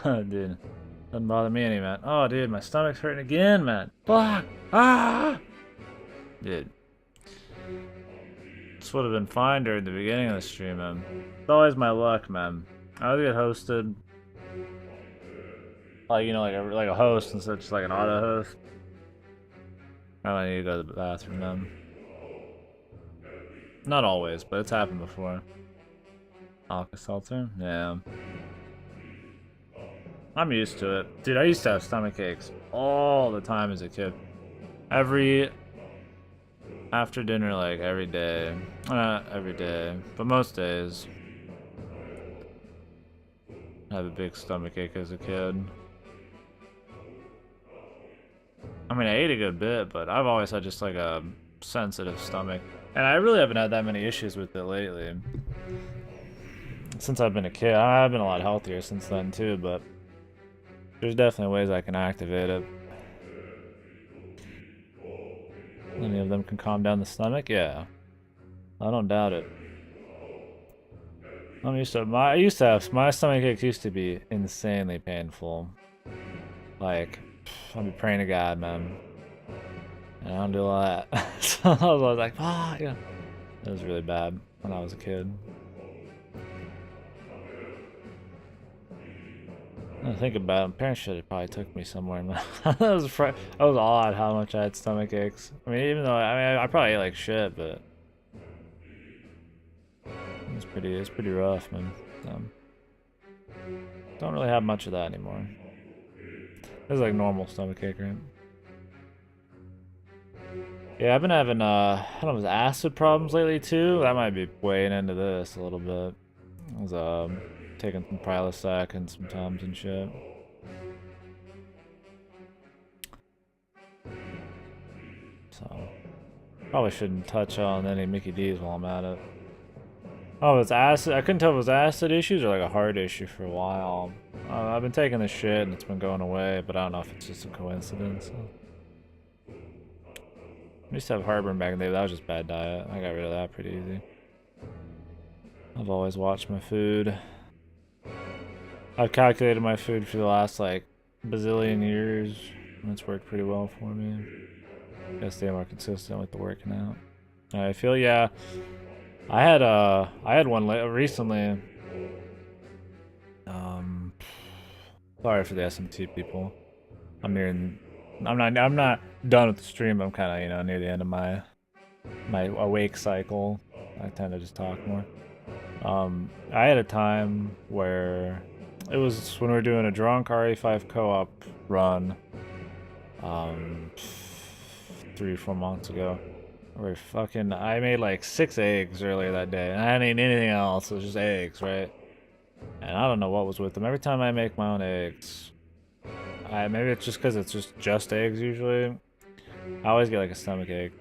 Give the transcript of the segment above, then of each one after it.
Dude, doesn't bother me any, man. Oh, dude, my stomach's hurting again, man. Fuck! Ah! Dude. This would have been fine during the beginning of the stream, man. It's always my luck, man. I always get hosted. Like, you know, like a host instead of just like an auto host. I might need to go to the bathroom, man. Not always, but it's happened before. Alka-Seltzer? Yeah. I'm used to it. Dude, I used to have stomach aches all the time as a kid. Every after dinner, like every day. Not every day, but most days. I had a big stomach ache as a kid. I mean, I ate a good bit, but I've always had just like a sensitive stomach. And I really haven't had that many issues with it lately. Since I've been a kid, I've been a lot healthier since then too, but there's definitely ways I can activate it. Any of them can calm down the stomach? Yeah. I don't doubt it. I used to have my stomach aches used to be insanely painful. Like, I'd be praying to God, man. And I don't do all that. So I was like, ah, yeah. It was really bad when I was a kid. I think about it, parents should have probably took me somewhere. that that was odd how much I had stomach aches. I mean, even though I probably ate like shit, but it's pretty rough, man. Don't really have much of that anymore. It's like normal stomach ache, right? Yeah, I've been having I don't know, acid problems lately too. That might be weighing into this a little bit. I was taking some Prilosec and some Tums and shit. So probably shouldn't touch on any Mickey D's while I'm at it. Oh, it's acid. I couldn't tell if it was acid issues or like a heart issue for a while. I've been taking the shit and it's been going away, but I don't know if it's just a coincidence. I used to have heartburn back in the day, but that was just bad diet. I got rid of that pretty easy. I've always watched my food. I've calculated my food for the last like bazillion years, and it's worked pretty well for me. Gotta stay more consistent with the working out. I feel, yeah. I had one recently. Sorry for the SMT people. I'm not done with the stream. I'm kind of, you know, near the end of my awake cycle. I tend to just talk more. I had a time where it was when we were doing a drunk RE5 co-op run, 3 or 4 months ago. Where I made like 6 eggs earlier that day, and I didn't eat anything else. It was just eggs, right? And I don't know what was with them. Every time I make my own eggs, maybe it's just because it's just eggs usually. I always get like a stomach ache.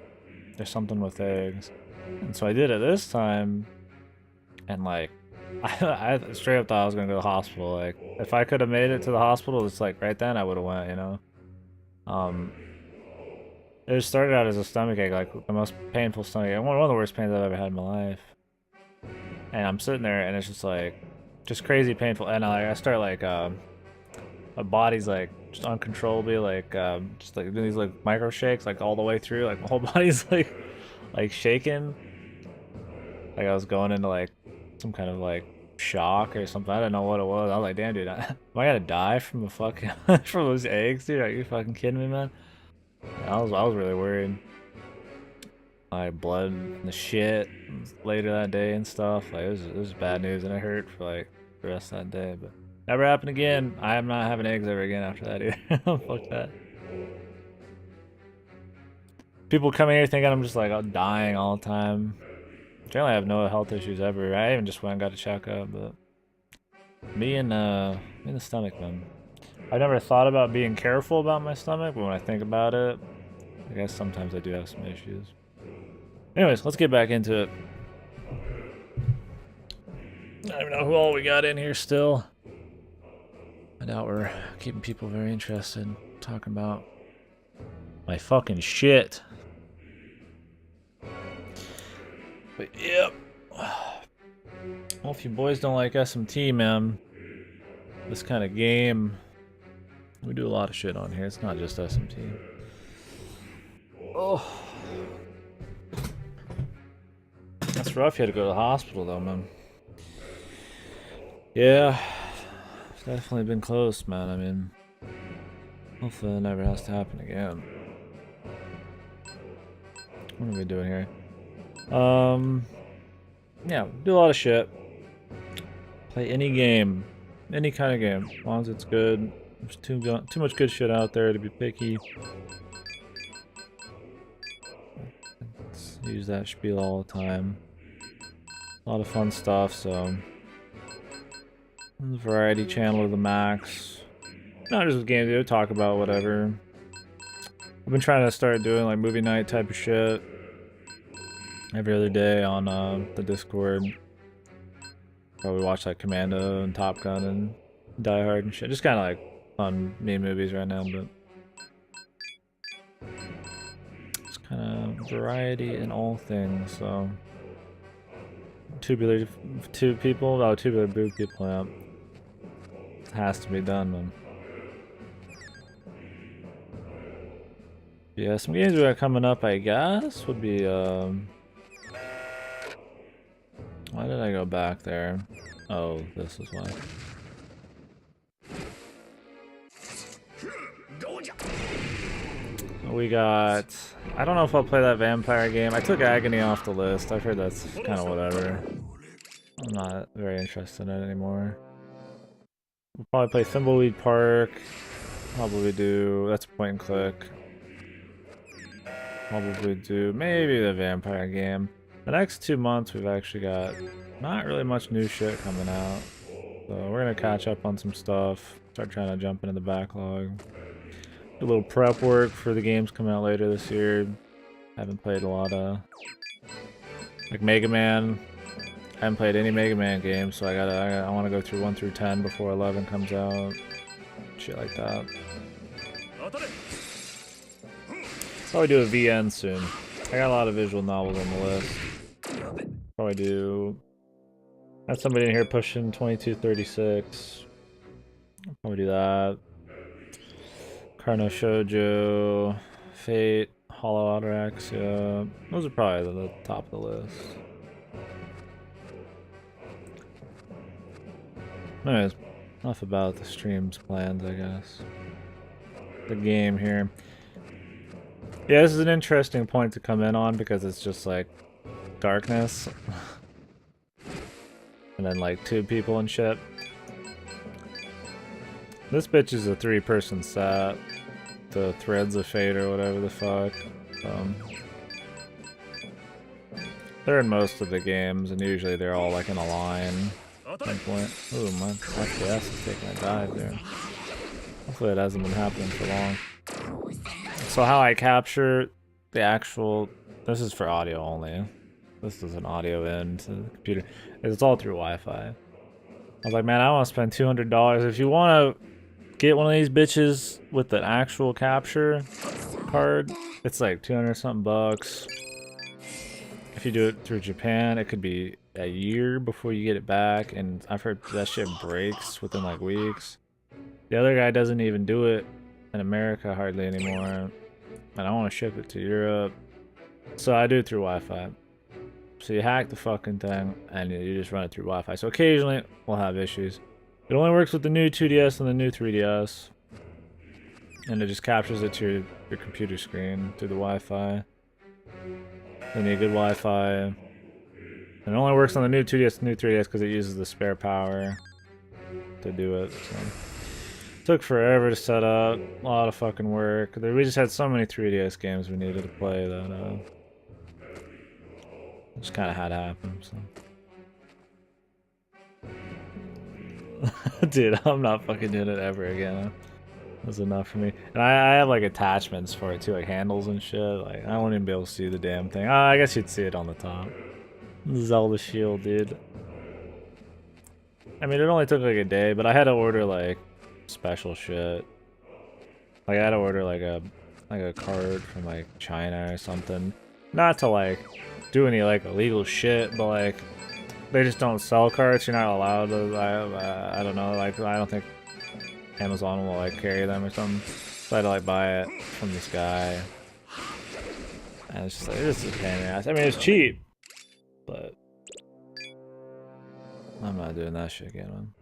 There's something with eggs, and so I did it this time, and like I straight up thought I was gonna go to the hospital. Like if I could have made it to the hospital, it's like right then I would have went, you know. It started out as a stomach ache, like the most painful stomach ache. One of the worst pains I've ever had in my life. And I'm sitting there and it's just like, just crazy painful. And I start like, my body's like just uncontrollably just like doing these like micro shakes like all the way through. Like my whole body's like shaking. Like I was going into like some kind of like shock or something. I didn't know what it was. I was like, damn, dude, am I gonna die from a fucking from those eggs, dude? Are you fucking kidding me, man? I was really worried. My blood and the shit later that day and stuff. Like it was bad news, and it hurt for like the rest of that day. But never happened again. I am not having eggs ever again after that either. Fuck that. People come here thinking I'm just like dying all the time. Generally, I have no health issues ever. I even just went and got a checkup, but me and the stomach, man. I've never thought about being careful about my stomach, but when I think about it, I guess sometimes I do have some issues. Anyways, let's get back into it. I don't even know who all we got in here still. I doubt we're keeping people very interested in talking about my fucking shit. But yep. Well, if you boys don't like SMT, man, this kind of game. We do a lot of shit on here. It's not just SMT. Oh. That's rough. You had to go to the hospital though, man. Yeah. It's definitely been close, man. I mean, hopefully it never has to happen again. What are we doing here? Yeah, do a lot of shit. Play any game. Any kind of game. As long as it's good. There's too much good shit out there to be picky. Let's use that spiel all the time. A lot of fun stuff, so... variety channel to the max. Not just with games, we talk about whatever. I've been trying to start doing like movie night type of shit every other day on the Discord. Probably watch like Commando and Top Gun and Die Hard and shit. Just kind of like fun meme movies right now, but it's kind of variety in all things. So tubular boob people, yeah. It has to be done, man. Yeah, some games we got coming up, I guess, would be why did I go back there? Oh, this is why. We got... I don't know if I'll play that vampire game. I took Agony off the list. I've heard that's kind of whatever. I'm not very interested in it anymore. We'll probably play Thimbleweed Park. Probably do... That's a point and click. Probably do maybe the vampire game. The next 2 months we've actually got not really much new shit coming out. So we're gonna catch up on some stuff. Start trying to jump into the backlog. Do a little prep work for the games coming out later this year. Haven't played a lot of like Mega Man. I haven't played any Mega Man games, so I want to go through 1 through 10 before 11 comes out. Shit like that. Probably do a VN soon. I got a lot of visual novels on the list. Probably do. Have somebody in here pushing 2236. I'll probably do that. Carno Shoujo, Fate, Hollow Outer yeah. Those are probably the top of the list. Anyways, enough about the stream's plans, I guess. The game here. Yeah, this is an interesting point to come in on because it's just like darkness. And then like 2 people and shit. This bitch is a 3-person set. The Threads of Fate or whatever the fuck. They're in most of the games and usually they're all like in a line. At some point. Ooh, my FPS is taking a dive there. Hopefully it hasn't been happening for long. So how I capture the actual... This is for audio only. This is an audio in to the computer. It's all through Wi-Fi. I was like, man, I want to spend $200. If you want to get one of these bitches with an actual capture card, it's like 200 something bucks. If you do it through Japan, it could be a year before you get it back. And I've heard that shit breaks within like weeks. The other guy doesn't even do it in America hardly anymore. And I want to ship it to Europe. So I do it through Wi-Fi. So you hack the fucking thing and you just run it through Wi-Fi. So occasionally we'll have issues. It only works with the new 2DS and the new 3DS. And it just captures it to your computer screen through the Wi-Fi. You need good Wi-Fi. And it only works on the new 2DS and new 3DS because it uses the spare power to do it. So. Took forever to set up, a lot of fucking work. We just had so many 3DS games we needed to play that just kind of had to happen. So. Dude, I'm not fucking doing it ever again. That's enough for me. And I have like attachments for it too, like handles and shit. Like I won't even be able to see the damn thing. I guess you'd see it on the top. Zelda Shield, dude. I mean, it only took like a day, but I had to order like special shit. Like I had to order like a card from like China or something. Not to like do any like illegal shit, but like they just don't sell cards. You're not allowed to. I don't know. Like I don't think Amazon will like carry them or something. So I had to like buy it from this guy. And it's just like, this is a pain in the ass. I mean, it's cheap, but I'm not doing that shit again, man.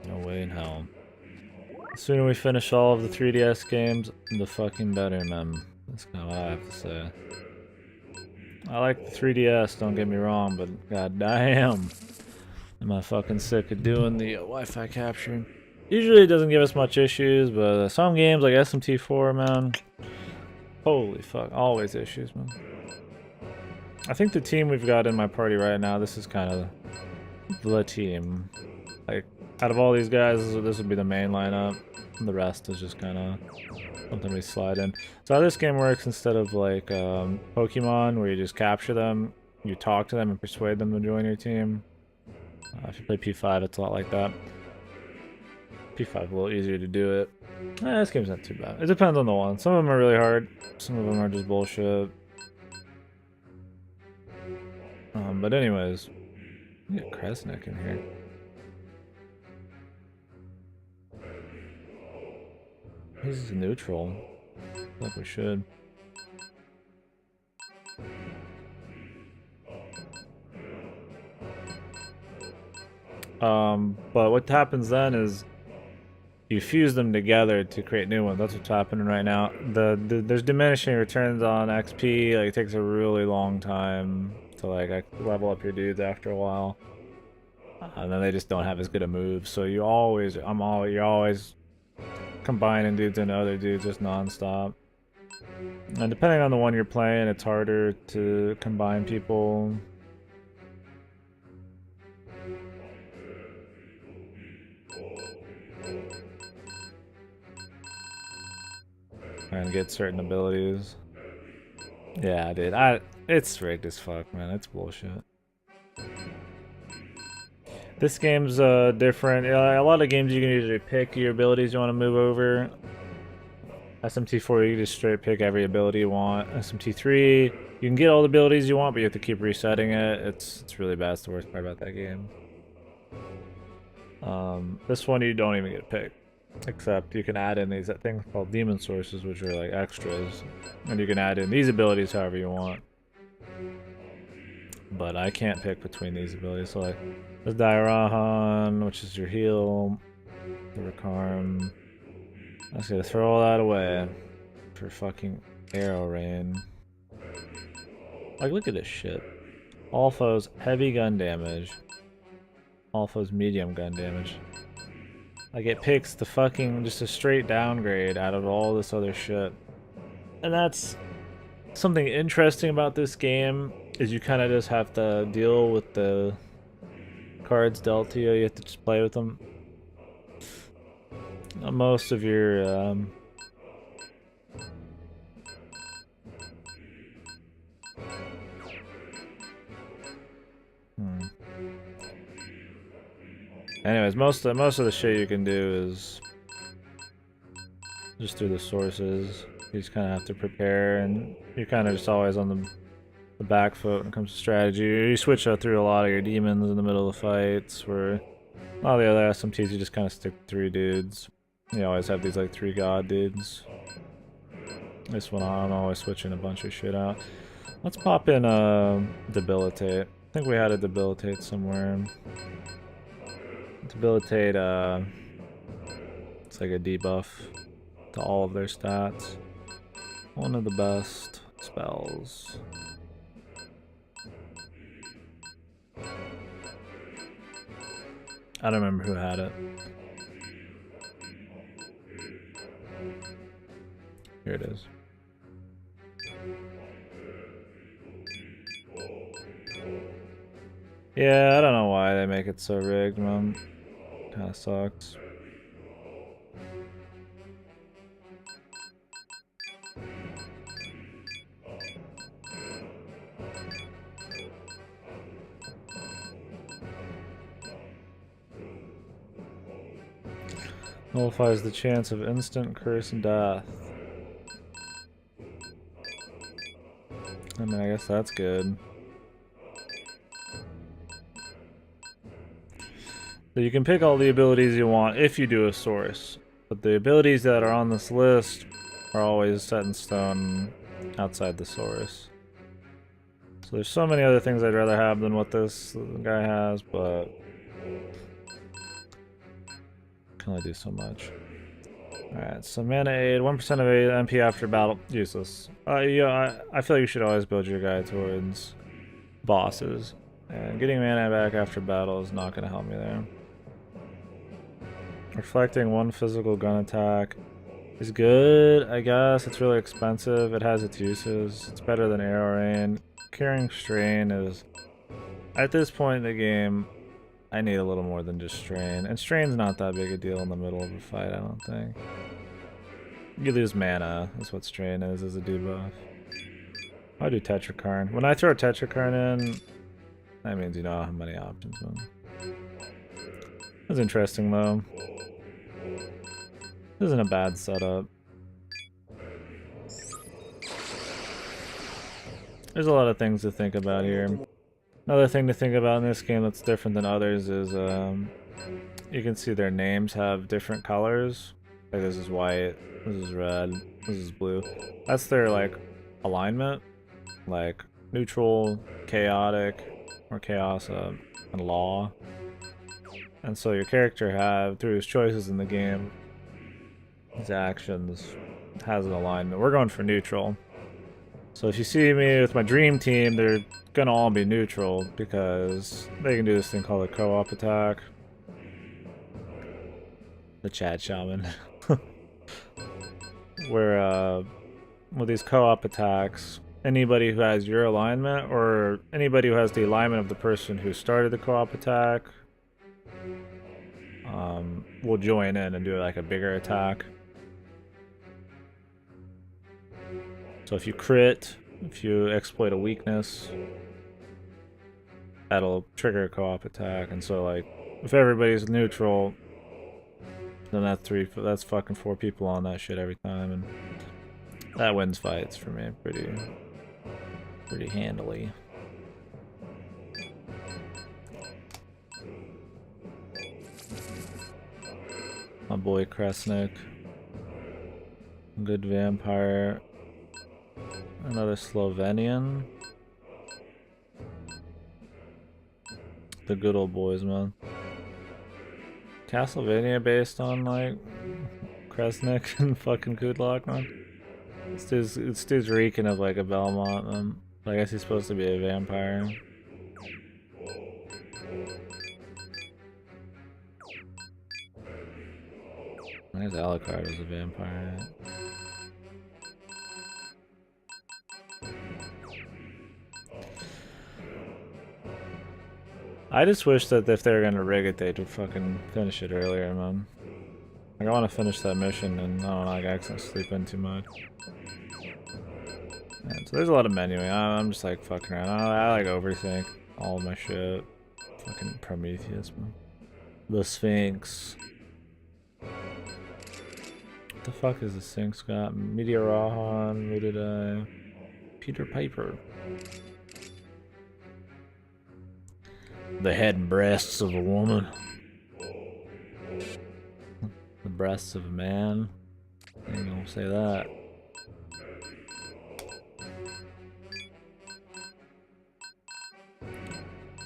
No way in hell. The sooner we finish all of the 3DS games, the fucking better, man. That's kind of what I have to say. I like the 3DS, don't get me wrong, but goddamn, am I fucking sick of doing the Wi-Fi capturing. Usually it doesn't give us much issues, but some games like SMT4, man, holy fuck, always issues, man. I think the team we've got in my party right now, this is kind of the team. Like, out of all these guys, this would be the main lineup. And the rest is just kind of something we slide in. So how this game works, instead of like Pokemon, where you just capture them, you talk to them and persuade them to join your team. If you play P5, it's a lot like that. P5 is a little easier to do it. This game's not too bad. It depends on the one. Some of them are really hard. Some of them are just bullshit. But anyways, we get Kresnik in here. He's neutral. I feel like we should. But what happens then is you fuse them together to create new ones. That's what's happening right now. There's diminishing returns on XP. Like, it takes a really long time to like level up your dudes after a while, and then they just don't have as good a move. So you're always combining dudes into other dudes just non-stop. And depending on the one you're playing, it's harder to combine people. And get certain abilities. Yeah, dude. It's rigged as fuck, man. It's bullshit. This game's different. A lot of games you can usually pick your abilities you want to move over. SMT4, you can just straight pick every ability you want. SMT3, you can get all the abilities you want, but you have to keep resetting it. It's really bad. It's the worst part about that game. This one you don't even get to pick. Except you can add in these things called demon sources, which are like extras. And you can add in these abilities however you want. But I can't pick between these abilities. So like, there's Dairahan, which is your heal. The Rakarm. I just gotta throw all that away for fucking arrow rain. Like, look at this shit. All foes heavy gun damage. All foes medium gun damage. Like, it picks the fucking, just a straight downgrade out of all this other shit. And that's something interesting about this game, is you kind of just have to deal with the cards dealt to you. You have to just play with them. Most of your, Anyways, most of the shit you can do is just through the sources. You just kind of have to prepare, and you're kind of just always on the back foot when it comes to strategy. You switch through a lot of your demons in the middle of fights, where a lot of the other SMTs you just kind of stick to 3 dudes. You always have these like 3 god dudes. This one I'm always switching a bunch of shit out. Let's pop in Debilitate. I think we had a Debilitate somewhere. Debilitate, it's like a debuff to all of their stats. One of the best spells. I don't remember who had it. Here it is. Yeah, I don't know why they make it so rigged, man. Kinda sucks. Nullifies the chance of instant curse and death. I mean, I guess that's good. So you can pick all the abilities you want if you do a source, but the abilities that are on this list are always set in stone outside the source. So there's so many other things I'd rather have than what this guy has, but can only do so much. Alright, so mana aid, 1% of MP after battle, useless. Yeah, I feel like you should always build your guy towards bosses. And getting mana back after battle is not going to help me there. Reflecting 1 physical gun attack is good, I guess. It's really expensive. It has its uses. It's better than arrow rain. Curing strain is... At this point in the game, I need a little more than just strain. And strain's not that big a deal in the middle of a fight, I don't think. You lose mana, is what strain is as a debuff. I'll do Tetrakarn. When I throw a Tetrakarn in, that means you don't have many options. That's interesting though. This isn't a bad setup. There's a lot of things to think about here. Another thing to think about in this game that's different than others is you can see their names have different colors. Like this is white, this is red, this is blue. That's their like alignment. Like neutral, chaotic, or chaos, and law. And so your character through his choices in the game, his actions, has an alignment. We're going for neutral. So if you see me with my dream team, they're gonna all be neutral because they can do this thing called a co-op attack. The Chad Shaman. Where with these co-op attacks, anybody who has your alignment or anybody who has the alignment of the person who started the co-op attack will join in and do like a bigger attack. So if you crit, if you exploit a weakness, that'll trigger a co-op attack. And so like if everybody's neutral, then that's fucking 4 people on that shit every time, and that wins fights for me pretty handily. My boy Kresnik. Good vampire. Another Slovenian. The good old boys, man. Castlevania based on like Kresnik and fucking Kudlok, man. This dude's reeking of like a Belmont, man. I guess he's supposed to be a vampire. I guess Alucard was a vampire. I just wish that if they were gonna rig it, they'd fucking finish it earlier, man. Like, I want to finish that mission, and I don't know, like, I accidentally sleep in too much. And so there's a lot of menuing. I'm just like fucking around. I like overthink all of my shit. Fucking Prometheus, man. The Sphinx. What the fuck is the Sphinx got? Meteorohon, Muradai, Peter Piper. The head and breasts of a woman. The breasts of a man. I ain't gonna say that.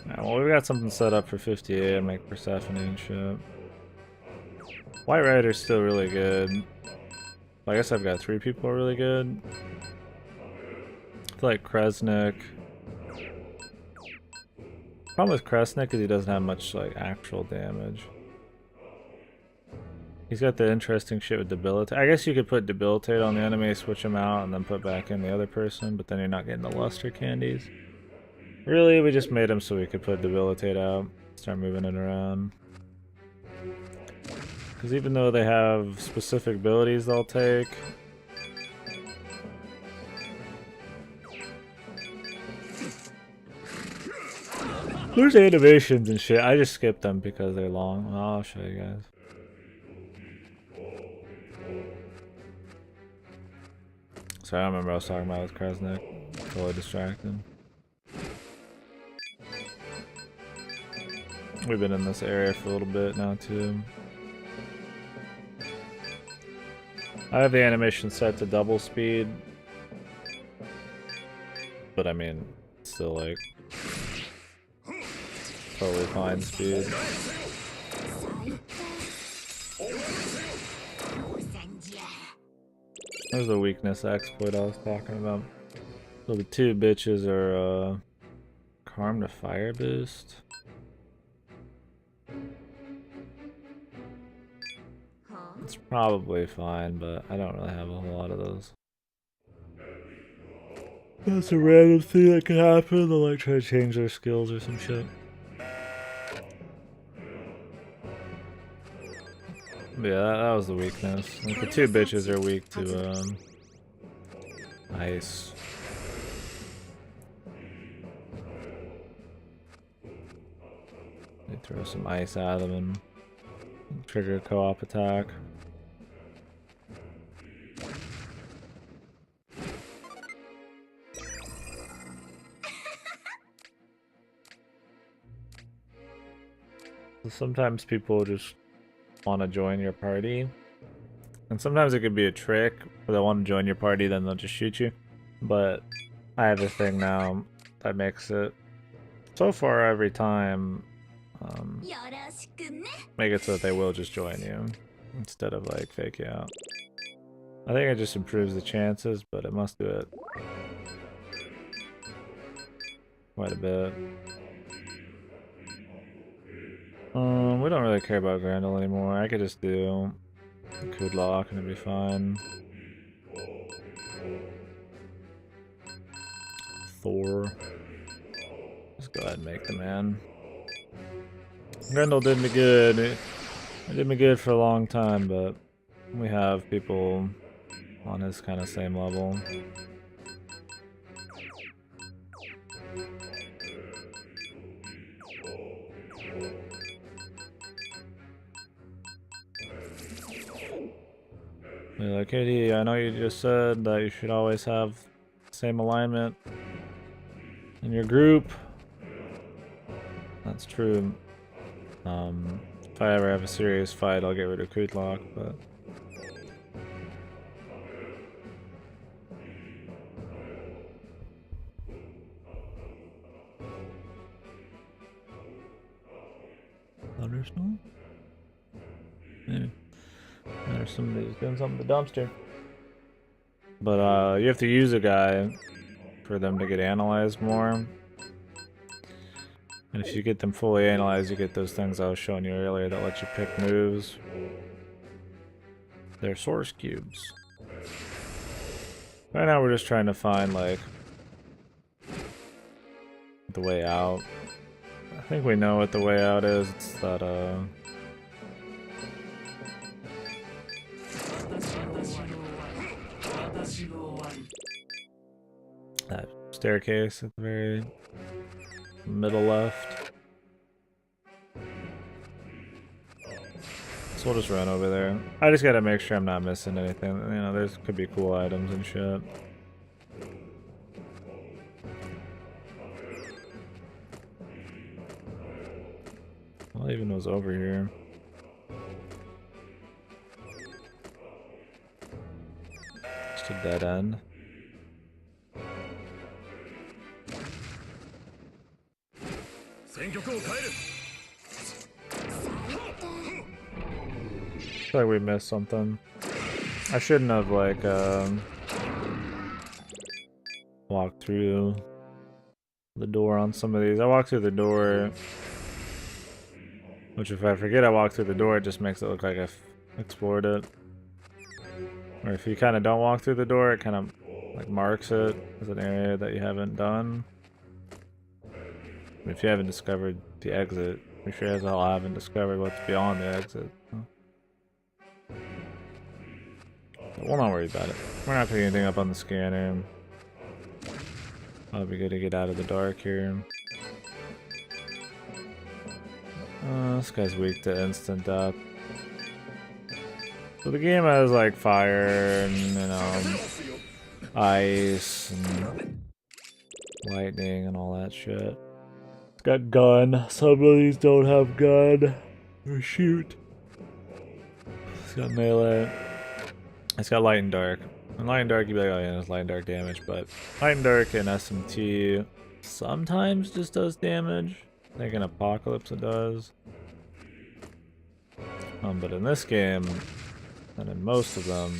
Alright, well, we got something set up for 58 and make Persephone and shit. White Rider's still really good. I guess I've got 3 people really good. I feel like Kresnik. Problem with Kresnik is he doesn't have much like actual damage. He's got the interesting shit with Debilitate. I guess you could put Debilitate on the enemy, switch him out, and then put back in the other person, but then you're not getting the luster candies. Really, we just made him so we could put Debilitate out, start moving it around. Because even though they have specific abilities they'll take, there's animations and shit. I just skipped them because they're long. I'll show you guys. Sorry, I don't remember what I was talking about with Kresnik. Totally distracted. We've been in this area for a little bit now too. I have the animation set to double speed, but I mean, still like totally fine speed. There's the weakness exploit I was talking about. So the two bitches are Calm to Fire boost. It's probably fine, but I don't really have a whole lot of those. That's a random thing that could happen. They'll like try to change their skills or some shit. Yeah, that was the weakness. Like, the two bitches are weak to ice. They throw some ice at them and trigger a co-op attack. So sometimes people just want to join your party, and sometimes it could be a trick where they want to join your party, then they'll just shoot you. But I have a thing now that makes it so far every time make it so that they will just join you instead of like fake you out. I think it just improves the chances, but it must do it quite a bit. We don't really care about Grendel anymore. I could just do Kudlock and it'd be fine. Thor. Just go ahead and make the man. Grendel did me good. It did me good for a long time, but we have people on his kind of same level. You're like, KD, I know you just said that you should always have the same alignment in your group. That's true. If I ever have a serious fight, I'll get rid of Kudlock, but Thunderstorm? Yeah. There's somebody's doing something with the dumpster. But you have to use a guy for them to get analyzed more. And if you get them fully analyzed, you get those things I was showing you earlier that let you pick moves. They're source cubes. Right now we're just trying to find like the way out. I think we know what the way out is. It's that that staircase at the very middle left. So we'll just run over there. I just gotta make sure I'm not missing anything. You know, there's could be cool items and shit. What even was over here? Just a dead end. I feel like we missed something. I shouldn't have like walked through the door on some of these. I walked through the door, which if I forget I walked through the door, it just makes it look like I've explored it. Or if you kind of don't walk through the door, it kind of like marks it as an area that you haven't done. If you haven't discovered the exit, we sure as hell haven't discovered what's beyond the exit. We'll not worry about it. We're not picking anything up on the scanner. That'll be good to get out of the dark here. This guy's weak to instant death. So the game has like fire and, you know, ice and lightning and all that shit. It's got gun. Some of these don't have gun. Or shoot. It's got melee. It's got light and dark. And light and dark, you'd be like, oh yeah, it's light and dark damage, but light and dark and SMT sometimes just does damage. I think in Apocalypse it does. But in this game, and in most of them,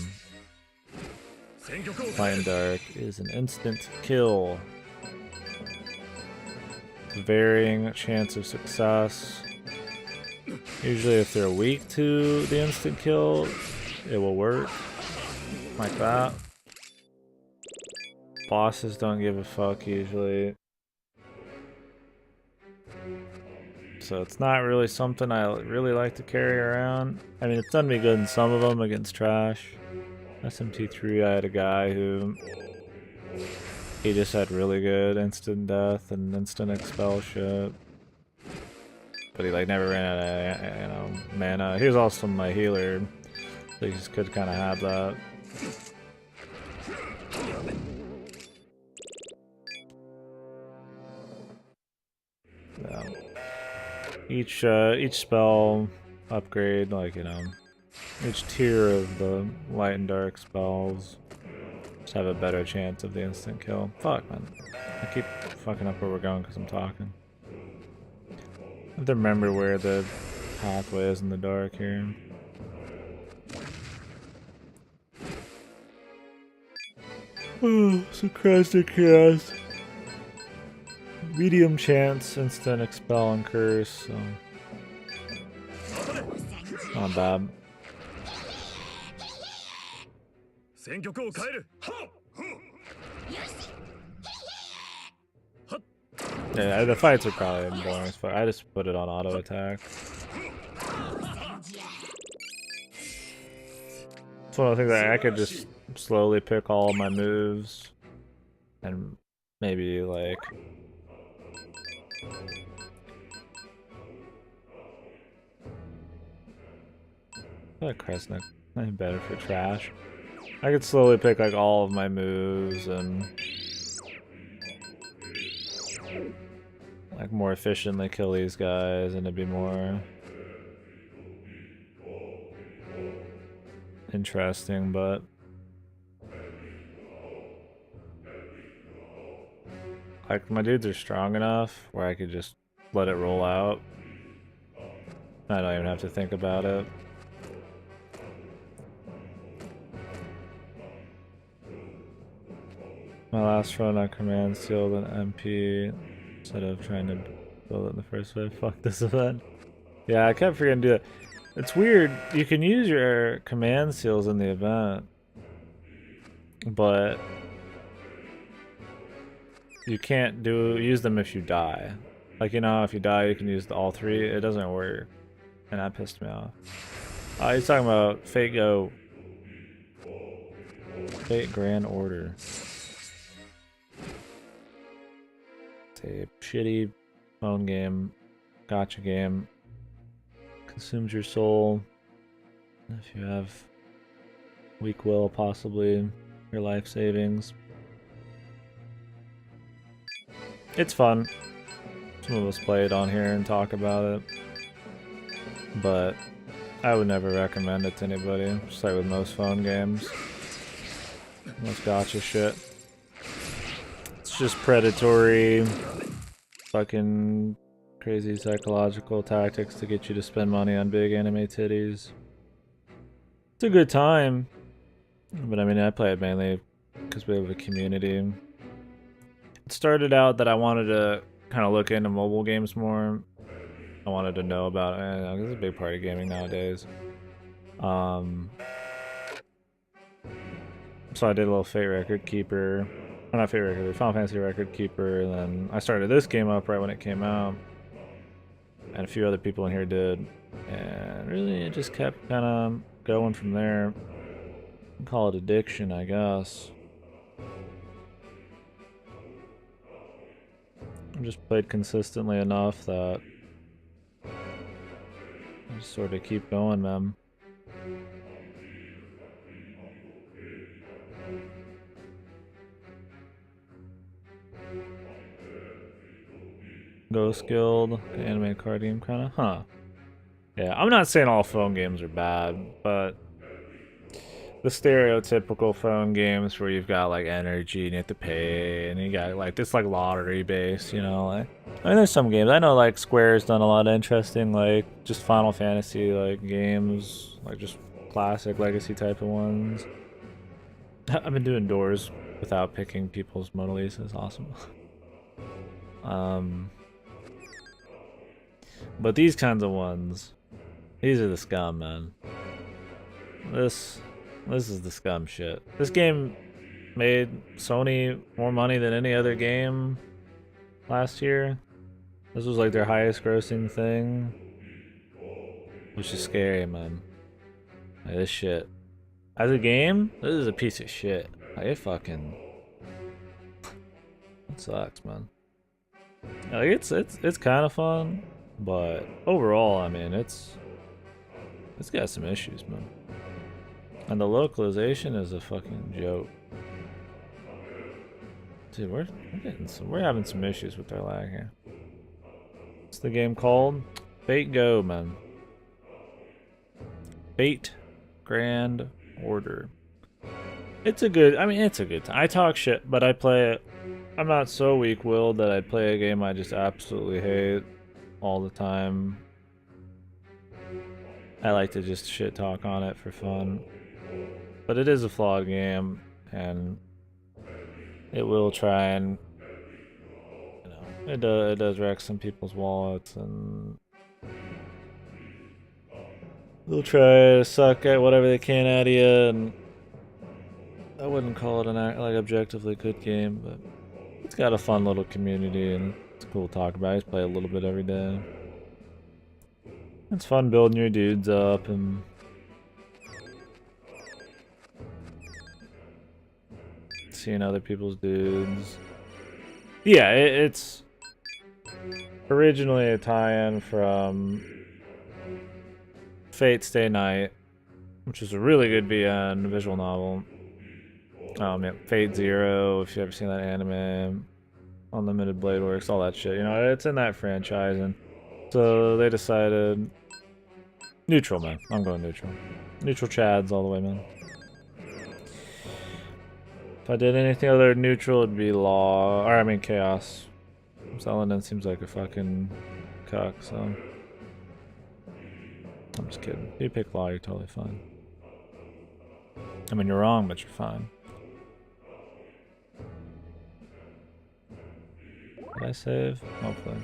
light and dark is an instant kill. Varying chance of success. Usually if they're weak to the instant kill, it will work. Like that. Bosses don't give a fuck usually. So it's not really something I really like to carry around. I mean, it's done me good in some of them against trash. SMT3, I had a guy who... he just had really good instant death and instant expel shit. But he like never ran out of, you know, mana. He was also my healer. So he just could kind of have that. Yeah. Each spell upgrade, like, you know, each tier of the light and dark spells just have a better chance of the instant kill. Fuck, man. I keep fucking up where we're going because I'm talking. I have to remember where the pathway is in the dark here. Oh, sarcastic cast. Medium chance, instant expel and curse, so not bad. Yeah, the fights are probably boring as fuck. I just put it on auto attack. It's one of the things that I could just slowly pick all of my moves and maybe like Kresnik, maybe better for trash. I could slowly pick like all of my moves and like more efficiently kill these guys, and it'd be more interesting, but like my dudes are strong enough where I could just let it roll out. I don't even have to think about it. My last run I command sealed an MP instead of trying to build it in the first way. Fuck this event. Yeah, I kept forgetting to do that. It's weird. You can use your command seals in the event, but you can't use them if you die. Like, you know, if you die, you can use all three. It doesn't work, and that pissed me off. He's talking about Fate Go. Fate Grand Order. It's a shitty phone game, gacha game. Consumes your soul. If you have weak will, possibly your life savings. It's fun. Some of us play it on here and talk about it, but I would never recommend it to anybody. Just like with most phone games, most gacha shit. It's just predatory, fucking crazy psychological tactics to get you to spend money on big anime titties. It's a good time, but I mean, I play it mainly because we have a community. It started out that I wanted to kind of look into mobile games more. I wanted to know about it. This is a big part of gaming nowadays. So I did a little Fate Record Keeper. Or not Fate Record, Final Fantasy Record Keeper, and then I started this game up right when it came out. And a few other people in here did. And really it just kept kind of going from there. Call it addiction, I guess. I just played consistently enough that I just sort of keep going, man. Ghost Guild, anime card game kind of, huh? Yeah, I'm not saying all phone games are bad, but the stereotypical phone games where you've got like energy and you have to pay, and you got like this like lottery base, you know. Like, I mean, there's some games I know like Square's done a lot of interesting like just Final Fantasy like games, like just classic legacy type of ones. I've been doing doors without picking people's Mona Lisas, awesome. um, but these kinds of ones, these are the scum, man. This this is the scum shit. This game made Sony more money than any other game last year. This was like their highest grossing thing, which is scary, man. Like, this shit. As a game, this is a piece of shit. Like, it fucking it sucks, man. Like it's kind of fun, but overall, I mean, it's got some issues, man. And the localization is a fucking joke. Dude, we're having some issues with our lag here. What's the game called? Fate Go, man. Fate Grand Order. It's a good, I mean, it's a good time. I talk shit, but I play it. I'm not so weak-willed that I play a game I just absolutely hate all the time. I like to just shit talk on it for fun. But it is a flawed game, and it will try and, you know, it does wreck some people's wallets, and they'll try to suck at whatever they can out of you, and I wouldn't call it an like objectively good game, but it's got a fun little community and it's cool to talk about. I just play a little bit every day. It's fun building your dudes up and seeing other people's dudes. Yeah, it's originally a tie-in from Fate Stay Night, which is a really good VN visual novel. Yeah, Fate Zero, if you ever seen that anime, Unlimited Blade Works, all that shit. You know, it's in that franchise, and so they decided neutral, man. I'm going neutral. Neutral Chads all the way, man. If I did anything other than neutral, it'd be Law, or I mean Chaos. Saladin seems like a fucking cuck, so I'm just kidding. If you pick Law, you're totally fine. I mean, you're wrong, but you're fine. Did I save? Hopefully.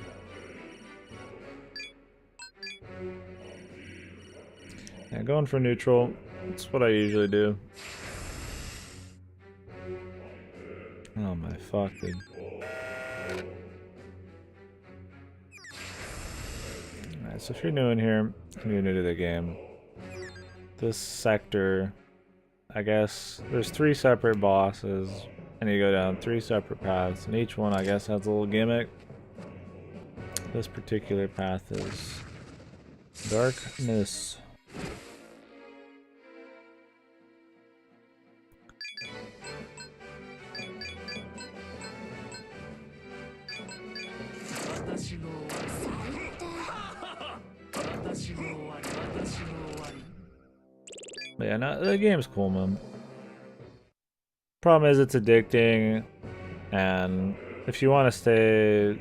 Yeah, going for neutral. That's what I usually do. Oh my fuck, dude. Alright, so if you're new in here, you're new to the game. This sector, I guess, there's 3 separate bosses, and you go down 3 separate paths, and each one, I guess, has a little gimmick. This particular path is Darkness. But yeah, no, the game's cool, man. Problem is it's addicting, and if you want to stay, you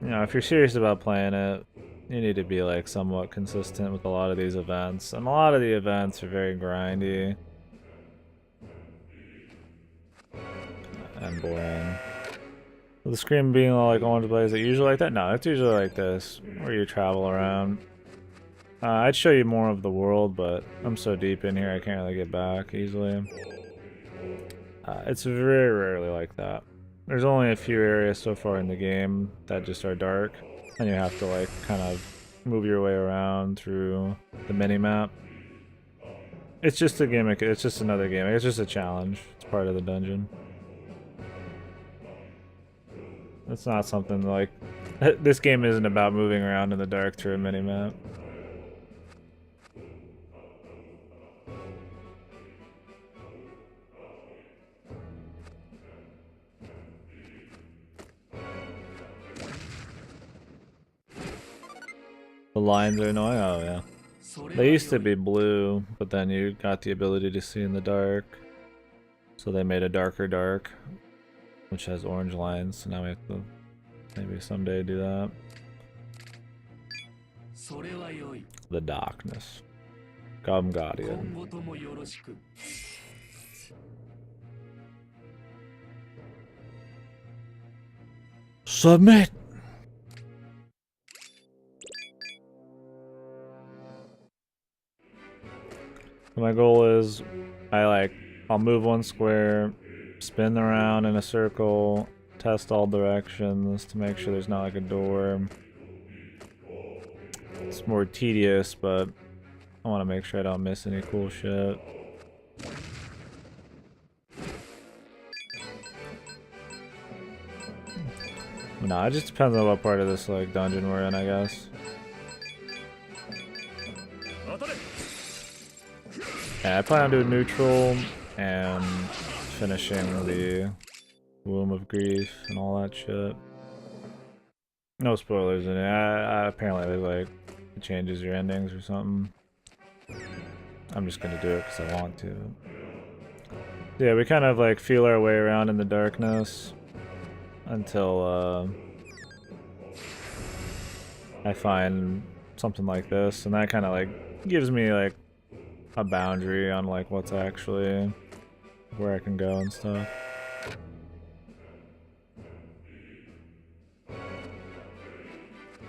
know, if you're serious about playing it, you need to be like somewhat consistent with a lot of these events, and a lot of the events are very grindy and boring. The screen being all like orange blaze, is it usually like that? No, it's usually like this, where you travel around. I'd show you more of the world, but I'm so deep in here I can't really get back easily. It's very rarely like that. There's only a few areas so far in the game that just are dark, and you have to like kind of move your way around through the mini-map. It's just a gimmick, it's just another gimmick, it's just a challenge. It's part of the dungeon. It's not something like... This game isn't about moving around in the dark through a mini-map. The lines are annoying? Oh yeah. They used to be blue, but then you got the ability to see in the dark. So they made a darker dark, which has orange lines, so now we have to maybe someday do that. The darkness. Gum Guardian. Submit! My goal is, I'll move one square, spin around in a circle, test all directions to make sure there's not like a door. It's more tedious, but I want to make sure I don't miss any cool shit. No, it just depends on what part of this like dungeon we're in, I guess. Yeah, I plan on doing neutral and finishing the Womb of Grief and all that shit. No spoilers in it. Apparently, like, it changes your endings or something. I'm just gonna do it because I want to. Yeah, we kind of like feel our way around in the darkness until I find something like this, and that kind of like gives me like a boundary on like what's actually where I can go and stuff.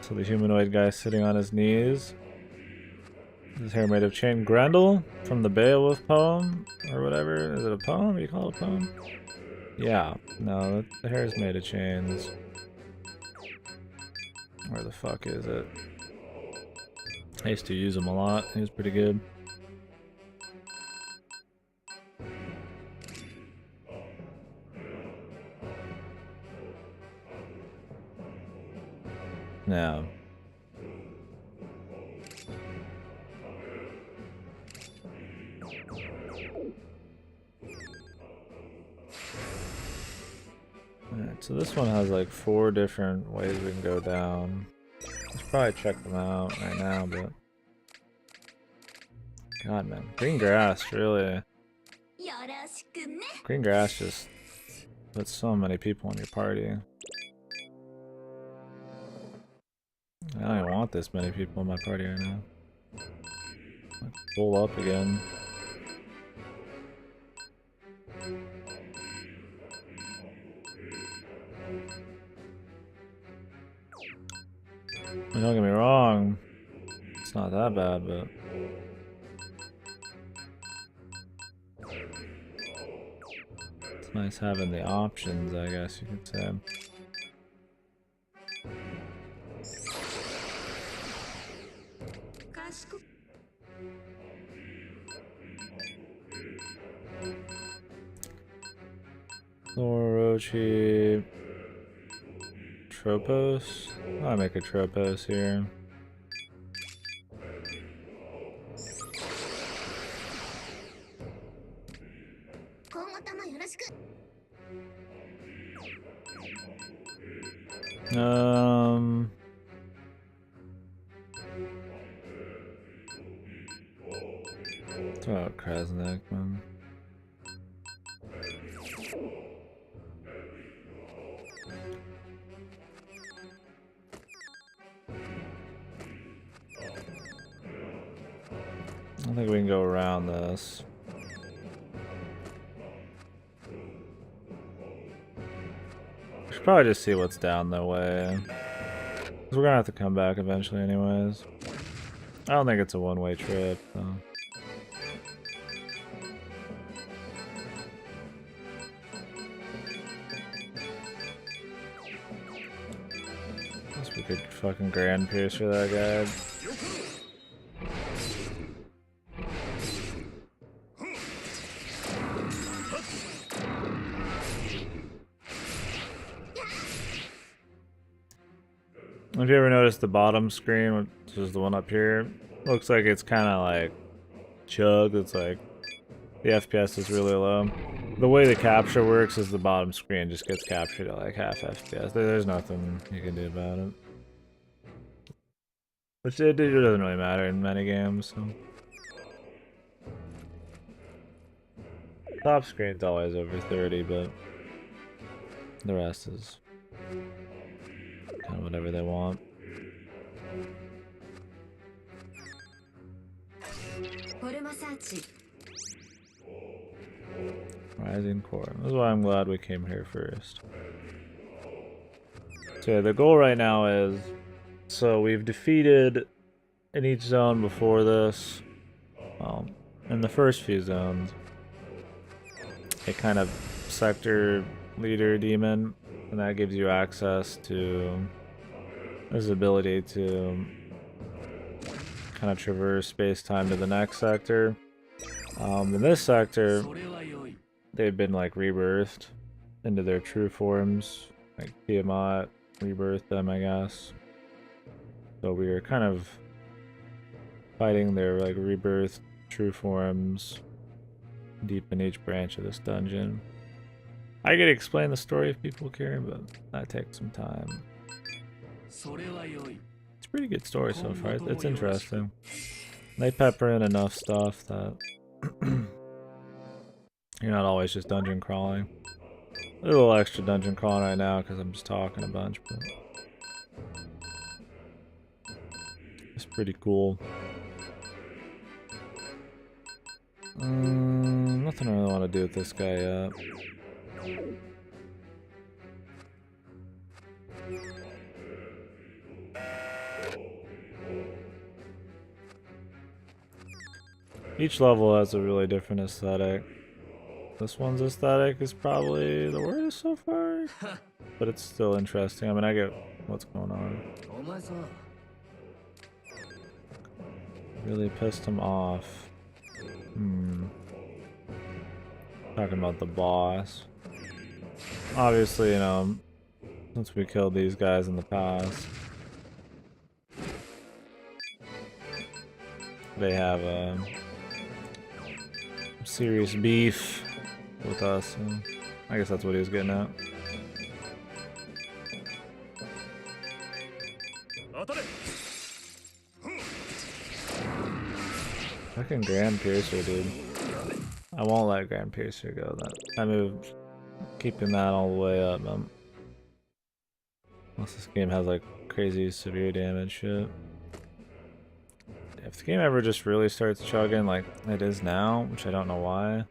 So the humanoid guy sitting on his knees. His hair made of chain. Grendel from the Beowulf poem or whatever. Is it a poem? You call it a poem? Yeah. No, the hair is made of chains. Where the fuck is it? I used to use him a lot. He was pretty good. Now. Alright, so this one has like 4 different ways we can go down. Let's probably check them out right now, but... God, man. Green grass, really. Green grass just puts so many people in your party. I don't even want this many people in my party right now. Pull up again. Don't get me wrong, it's not that bad, but... It's nice having the options, I guess you could say. Orochi... Tropos? I'll make a Tropos here. Throw out Krasnik, man. I think we can go around this. We should probably just see what's down the way. Because we're gonna have to come back eventually anyways. I don't think it's a one-way trip, though. Guess we could fucking Grand Piercer that guy. Have you ever noticed the bottom screen, which is the one up here, looks like it's kind of like chugged. It's like the FPS is really low. The way the capture works is the bottom screen just gets captured at like half FPS. There's nothing you can do about it. Which it doesn't really matter in many games. So. Top screen's always over 30, but the rest is kind of whatever they want. Rising Core. That's why I'm glad we came here first. So yeah, the goal right now is, so we've defeated in each zone before this, in the first few zones, a kind of sector leader demon, and that gives you access to this ability to kind of traverse space-time to the next sector. In this sector, they've been like rebirthed into their true forms, like Tiamat rebirthed them, I guess. So we are kind of fighting their like rebirthed true forms deep in each branch of this dungeon. I could explain the story if people care, but that takes some time. It's a pretty good story so far. It's interesting. They pepper in enough stuff that you're not always just dungeon crawling. A little extra dungeon crawling right now because I'm just talking a bunch, but it's pretty cool. Nothing I really want to do with this guy yet. Each level has a really different aesthetic. This one's aesthetic is probably the worst so far, but it's still interesting. I mean, I get what's going on. Really pissed him off. Talking about the boss. Obviously, you know, since we killed these guys in the past, they have serious beef with us. And I guess that's what he was getting at. Fucking Grand Piercer, dude. I won't let Grand Piercer go. That move, keeping that all the way up, man. Unless this game has like crazy severe damage shit. If the game ever just really starts chugging like it is now, which I don't know why,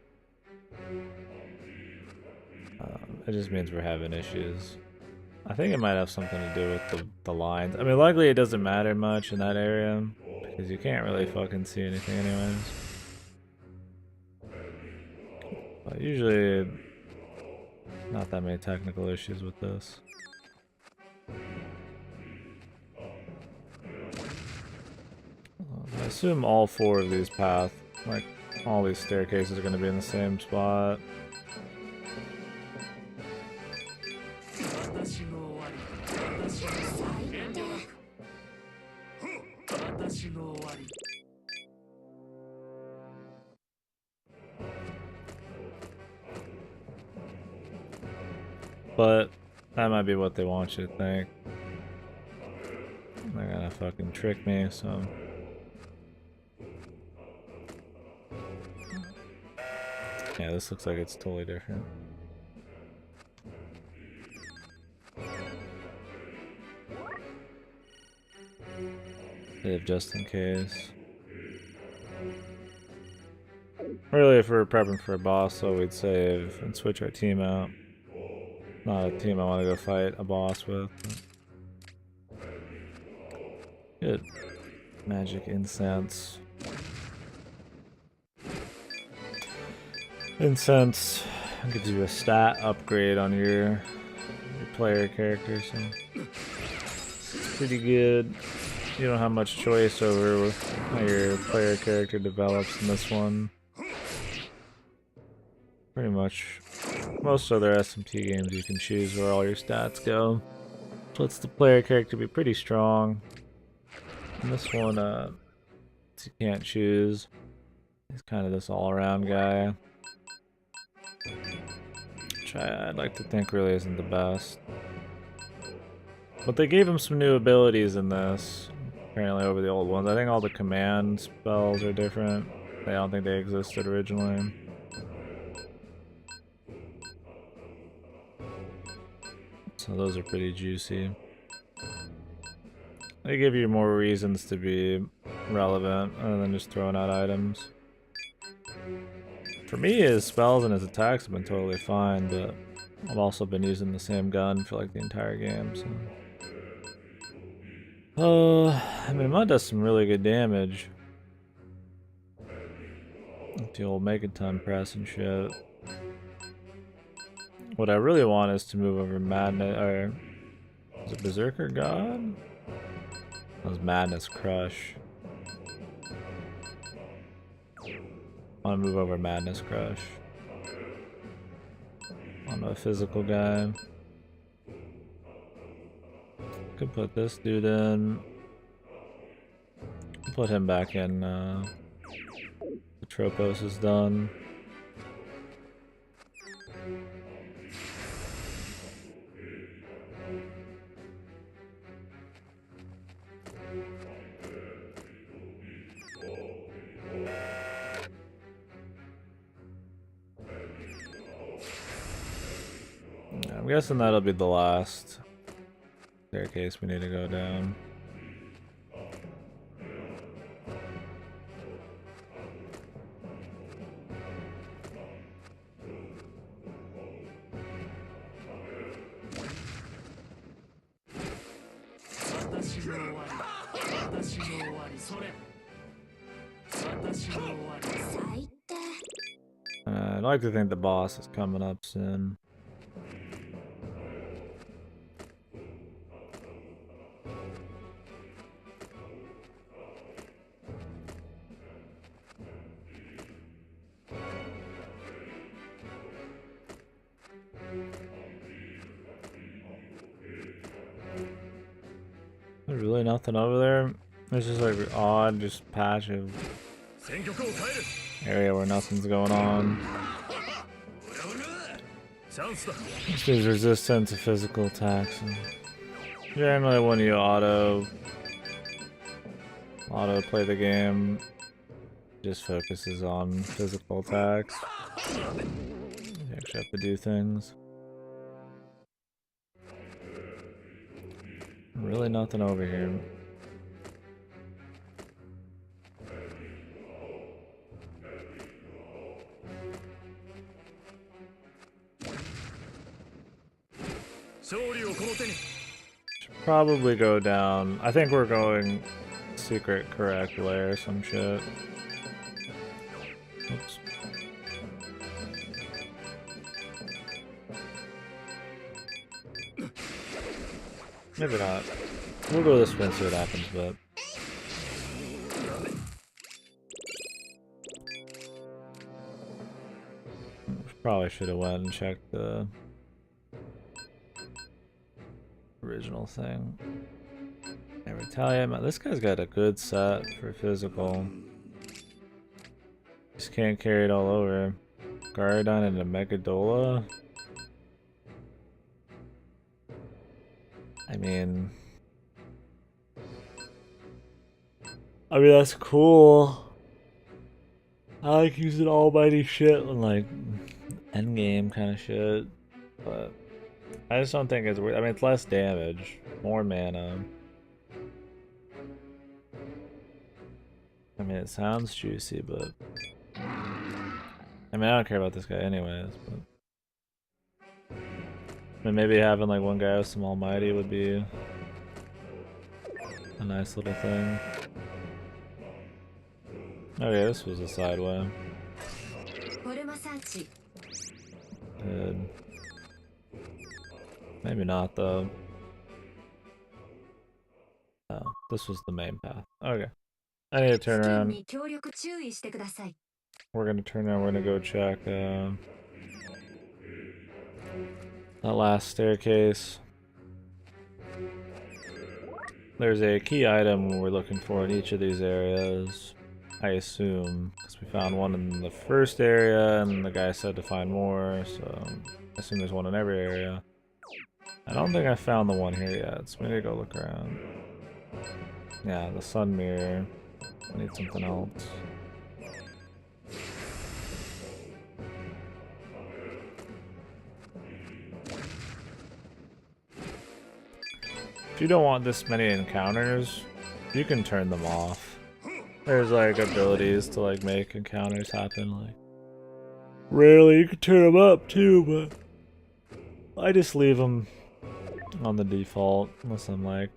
it just means we're having issues. I think it might have something to do with the lines. I mean, luckily it doesn't matter much in that area, because you can't really fucking see anything anyways. But usually, not that many technical issues with this. I assume all 4 of these paths, like all these staircases, are going to be in the same spot. But that might be what they want you to think. They're gonna fucking trick me, so. Yeah, this looks like it's totally different. Save just in case. Really, if we were prepping for a boss, so we'd save and switch our team out. Not a team I want to go fight a boss with. Good. Magic incense. Incense gives you a stat upgrade on your player character, so it's pretty good. You don't have much choice over how your player character develops in this one. Pretty much most other SMP games you can choose where all your stats go. Lets the player character be pretty strong. And this one, you can't choose. He's kind of this all-around guy, which I'd like to think really isn't the best. But they gave him some new abilities in this. apparently over the old ones. I think all the command spells are different. I don't think they existed originally. So those are pretty juicy. They give you more reasons to be relevant other than just throwing out items. For me, his spells and his attacks have been totally fine, but I've also been using the same gun for like the entire game, so... I mean, Mud does some really good damage. With the old Megaton press and shit. What I really want is to move over Madness, or... Is it Berserker God? That was Madness Crush. I want to move over Madness Crush. I'm a physical guy. Could put this dude in. Put him back in. The Tropos is done. I'm guessing that'll be the last staircase we need to go down. I'd like to think the boss is coming up soon. There's really nothing over there. It's just like an odd, just patch of area where nothing's going on. This is resistant to physical attacks. And generally, when you auto play the game, it just focuses on physical attacks. You actually have to do things. Really nothing over here. Should probably go down. I think we're going secret correct way or some shit. Oops. Maybe not. We'll go this way and see what happens, but... Probably should have went and checked the... original thing. I retaliate. This guy's got a good set for physical. Just can't carry it all over. Garadon and a Megadola. I mean, that's cool. I like using almighty shit and like endgame kind of shit, but I just don't think it's worth. I mean, it's less damage, more mana. I mean, it sounds juicy, but I mean, I don't care about this guy anyways. But I mean, maybe having like one guy with some almighty would be a nice little thing. Okay, this was a side way. Good. Maybe not though. Oh, this was the main path. Okay. I need to turn around. We're gonna turn around, we're gonna go check that last staircase. There's a key item we're looking for in each of these areas, I assume, because we found one in the first area and the guy said to find more, so I assume there's one in every area. I don't think I found the one here yet, so we need to go look around. Yeah, the sun mirror. I need something else. If you don't want this many encounters, you can turn them off. There's like abilities to like make encounters happen. Like rarely you can turn them up too, but I just leave them on the default unless I'm like